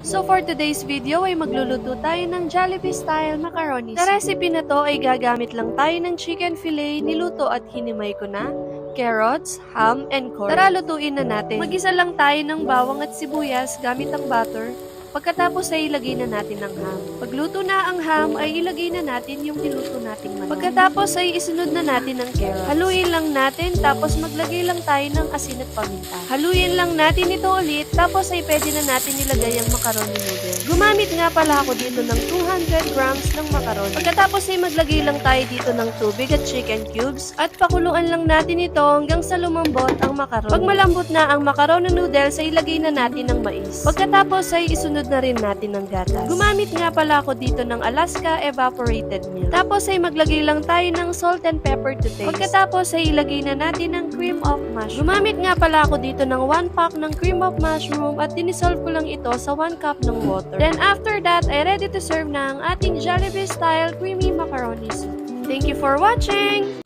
So for today's video ay magluluto tayo ng Jollibee style macaroni. Sa recipe na to ay gagamit lang tayo ng chicken fillet, niluto at hinimay ko na, carrots, ham, and corn. Tara lutuin na natin. Magisa lang tayo ng bawang at sibuyas gamit ang butter. Pagkatapos ay ilagay na natin ang ham. Pagluto na ang ham ay ilagay na natin yung niluto nating manok. Pagkatapos ay isunod na natin ang carrots. Haluin lang natin tapos maglagay lang tayo ng asin at paminta. Haluin lang natin ito ulit tapos ay pwede na natin ilagay ang macaroni noodles. Gumamit nga pala ako dito ng 200 grams ng macaroni. Pagkatapos ay maglagay lang tayo dito ng tubig at chicken cubes at pakuluan lang natin ito hanggang sa lumambot ang macaroni. Pag malambot na ang macaroni noodles ay ilagay na natin ang mais. Pagkatapos ay isunod na rin natin ng gatas. Gumamit nga pala ako dito ng Alaska evaporated milk. Tapos ay maglagay lang tayo ng salt and pepper to taste. Pagkatapos ay ilagay na natin ang cream of mushroom. Gumamit nga pala ako dito ng 1 pack ng cream of mushroom at dinisolve ko lang ito sa 1 cup ng water. Then after that ay ready to serve na ang ating Jollibee style creamy macaroni soup. Thank you for watching!